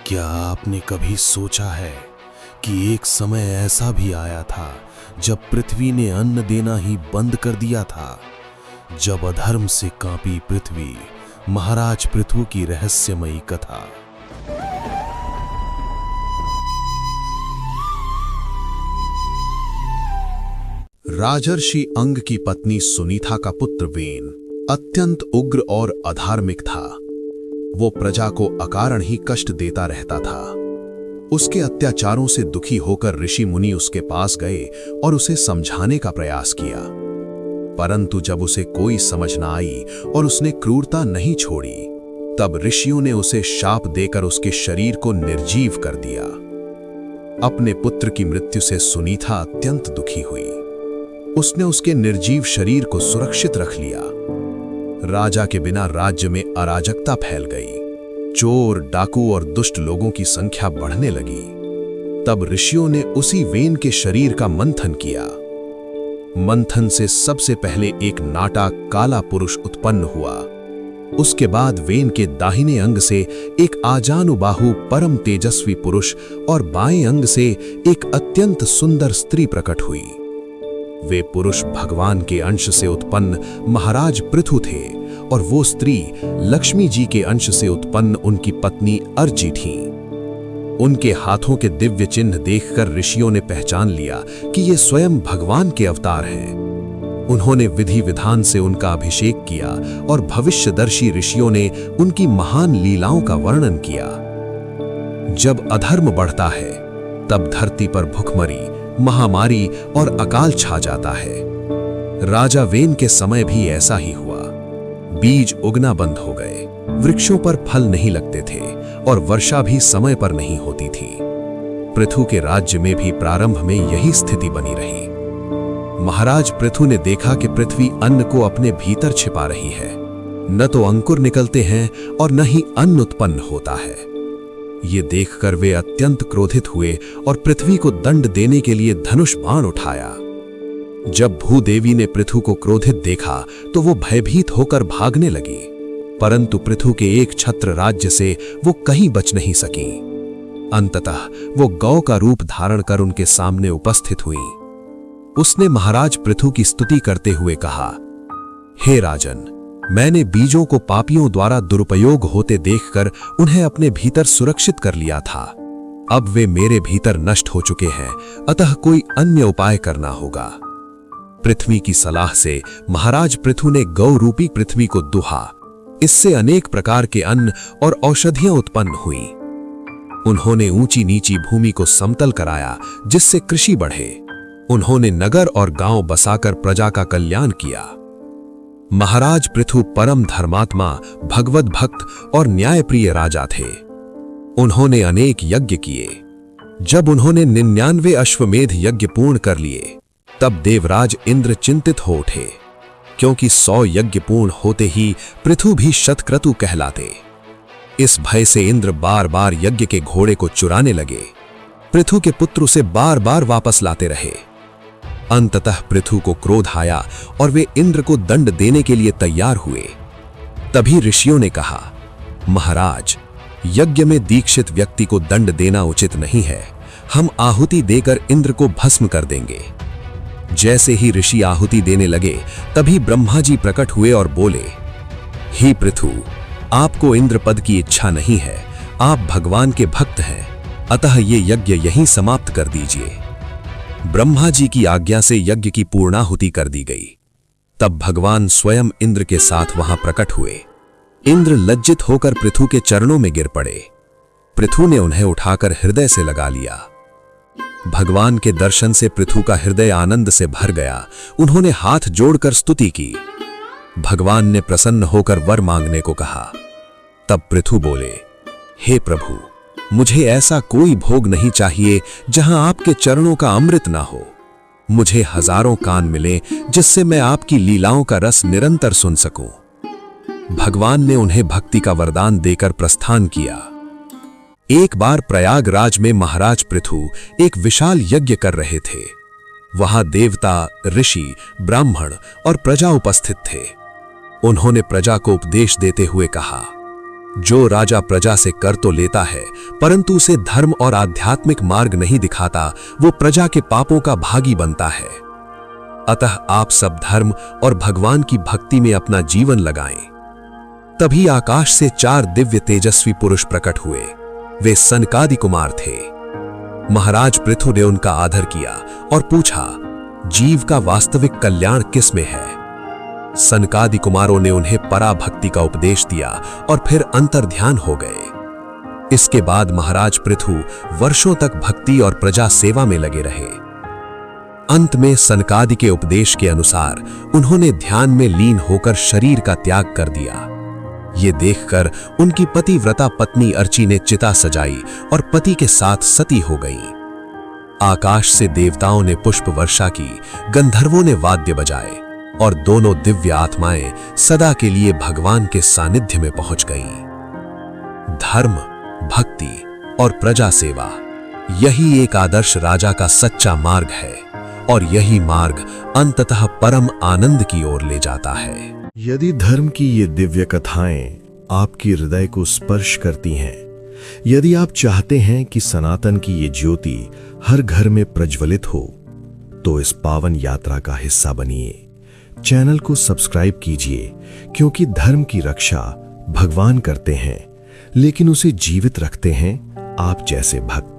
क्या आपने कभी सोचा है कि एक समय ऐसा भी आया था जब पृथ्वी ने अन्न देना ही बंद कर दिया था, जब अधर्म से कांपी पृथ्वी। महाराज पृथु की रहस्यमयी कथा। राजर्षि अंग की पत्नी सुनीता का पुत्र वेन अत्यंत उग्र और अधार्मिक था। वो प्रजा को अकारण ही कष्ट देता रहता था। उसके अत्याचारों से दुखी होकर ऋषि मुनि उसके पास गए और उसे समझाने का प्रयास किया, परंतु जब उसे कोई समझ न आई और उसने क्रूरता नहीं छोड़ी, तब ऋषियों ने उसे शाप देकर उसके शरीर को निर्जीव कर दिया। अपने पुत्र की मृत्यु से सुनीता अत्यंत दुखी हुई। उसने उसके निर्जीव शरीर को सुरक्षित रख लिया। राजा के बिना राज्य में अराजकता फैल गई। चोर, डाकू और दुष्ट लोगों की संख्या बढ़ने लगी। तब ऋषियों ने उसी वेन के शरीर का मंथन किया। मंथन से सबसे पहले एक नाटा काला पुरुष उत्पन्न हुआ। उसके बाद वेन के दाहिने अंग से एक आजानुबाहु परम तेजस्वी पुरुष और बाएं अंग से एक अत्यंत सुंदर स्त्री प्रकट हुई। वे पुरुष भगवान के अंश से उत्पन्न महाराज पृथु थे और वो स्त्री लक्ष्मी जी के अंश से उत्पन्न उनकी पत्नी अर्ची थी। उनके हाथों के दिव्य चिन्ह देखकर ऋषियों ने पहचान लिया कि ये स्वयं भगवान के अवतार हैं। उन्होंने विधि विधान से उनका अभिषेक किया और भविष्यदर्शी ऋषियों ने उनकी महान लीलाओं का वर्णन किया। जब अधर्म बढ़ता है तब धरती पर भुखमरी, महामारी और अकाल छा जाता है। राजा वेन के समय भी ऐसा ही हुआ। बीज उगना बंद हो गए, वृक्षों पर फल नहीं लगते थे और वर्षा भी समय पर नहीं होती थी। पृथु के राज्य में भी प्रारंभ में यही स्थिति बनी रही। महाराज पृथु ने देखा कि पृथ्वी अन्न को अपने भीतर छिपा रही है। न तो अंकुर निकलते हैं और न ही अन्न उत्पन्न होता है। ये देखकर वे अत्यंत क्रोधित हुए और पृथ्वी को दंड देने के लिए धनुष बाण उठाया। जब भूदेवी ने पृथु को क्रोधित देखा तो वो भयभीत होकर भागने लगी, परंतु पृथु के एक छत्र राज्य से वो कहीं बच नहीं सकी। अंततः वो गौ का रूप धारण कर उनके सामने उपस्थित हुई। उसने महाराज पृथु की स्तुति करते हुए कहा, हे राजन, मैंने बीजों को पापियों द्वारा दुरुपयोग होते देखकर उन्हें अपने भीतर सुरक्षित कर लिया था। अब वे मेरे भीतर नष्ट हो चुके हैं, अतः कोई अन्य उपाय करना होगा। पृथ्वी की सलाह से महाराज पृथु ने गौ रूपी पृथ्वी को दुहा। इससे अनेक प्रकार के अन्न और औषधियां उत्पन्न हुई। उन्होंने ऊंची नीची भूमि को समतल कराया जिससे कृषि बढ़े। उन्होंने नगर और गांव बसाकर प्रजा का कल्याण किया। महाराज पृथु परम धर्मात्मा, भगवत भक्त और न्यायप्रिय राजा थे। उन्होंने अनेक यज्ञ किए। जब उन्होंने 99 अश्वमेध यज्ञ पूर्ण कर लिए, तब देवराज इंद्र चिंतित हो उठे, क्योंकि 100 यज्ञ पूर्ण होते ही पृथु भी शतक्रतु कहलाते। इस भय से इंद्र बार बार यज्ञ के घोड़े को चुराने लगे। पृथु के पुत्र उसे बार बार वापस लाते रहे। अंततः पृथु को क्रोध आया और वे इंद्र को दंड देने के लिए तैयार हुए। तभी ऋषियों ने कहा, महाराज, यज्ञ में दीक्षित व्यक्ति को दंड देना उचित नहीं है। हम आहुति देकर इंद्र को भस्म कर देंगे। जैसे ही ऋषि आहुति देने लगे, तभी ब्रह्मा जी प्रकट हुए और बोले, हे पृथु, आपको इंद्र पद की इच्छा नहीं है। आप भगवान के भक्त हैं, अतः ये यज्ञ यहीं समाप्त कर दीजिए। ब्रह्मा जी की आज्ञा से यज्ञ की पूर्णाहुति कर दी गई। तब भगवान स्वयं इंद्र के साथ वहां प्रकट हुए। इंद्र लज्जित होकर पृथु के चरणों में गिर पड़े। पृथु ने उन्हें उठाकर हृदय से लगा लिया। भगवान के दर्शन से पृथु का हृदय आनंद से भर गया। उन्होंने हाथ जोड़कर स्तुति की। भगवान ने प्रसन्न होकर वर मांगने को कहा। तब पृथु बोले, हे प्रभु, मुझे ऐसा कोई भोग नहीं चाहिए जहां आपके चरणों का अमृत ना हो। मुझे हजारों कान मिले जिससे मैं आपकी लीलाओं का रस निरंतर सुन सकूं। भगवान ने उन्हें भक्ति का वरदान देकर प्रस्थान किया। एक बार प्रयागराज में महाराज पृथु एक विशाल यज्ञ कर रहे थे। वहां देवता, ऋषि, ब्राह्मण और प्रजा उपस्थित थे। उन्होंने प्रजा को उपदेश देते हुए कहा, जो राजा प्रजा से कर तो लेता है परंतु उसे धर्म और आध्यात्मिक मार्ग नहीं दिखाता, वो प्रजा के पापों का भागी बनता है। अतः आप सब धर्म और भगवान की भक्ति में अपना जीवन लगाएं। तभी आकाश से 4 दिव्य तेजस्वी पुरुष प्रकट हुए। वे सनकादि कुमार थे। महाराज पृथु ने उनका आदर किया और पूछा, जीव का वास्तविक कल्याण किस में है? सनकादि कुमारों ने उन्हें पराभक्ति का उपदेश दिया और फिर अंतर्ध्यान हो गए। इसके बाद महाराज पृथु वर्षों तक भक्ति और प्रजा सेवा में लगे रहे। अंत में सनकादि के उपदेश के अनुसार उन्होंने ध्यान में लीन होकर शरीर का त्याग कर दिया। ये देखकर उनकी पतिव्रता पत्नी अर्ची ने चिता सजाई और पति के साथ सती हो गई। आकाश से देवताओं ने पुष्प वर्षा की, गंधर्वों ने वाद्य बजाए और दोनों दिव्य आत्माएं सदा के लिए भगवान के सानिध्य में पहुंच गईं। धर्म, भक्ति और प्रजा सेवा, यही एक आदर्श राजा का सच्चा मार्ग है और यही मार्ग अंततः परम आनंद की ओर ले जाता है। यदि धर्म की ये दिव्य कथाएं आपके हृदय को स्पर्श करती हैं, यदि आप चाहते हैं कि सनातन की ये ज्योति हर घर में प्रज्वलित हो, तो इस पावन यात्रा का हिस्सा बनिए। चैनल को सब्सक्राइब कीजिए, क्योंकि धर्म की रक्षा भगवान करते हैं, लेकिन उसे जीवित रखते हैं आप जैसे भक्त।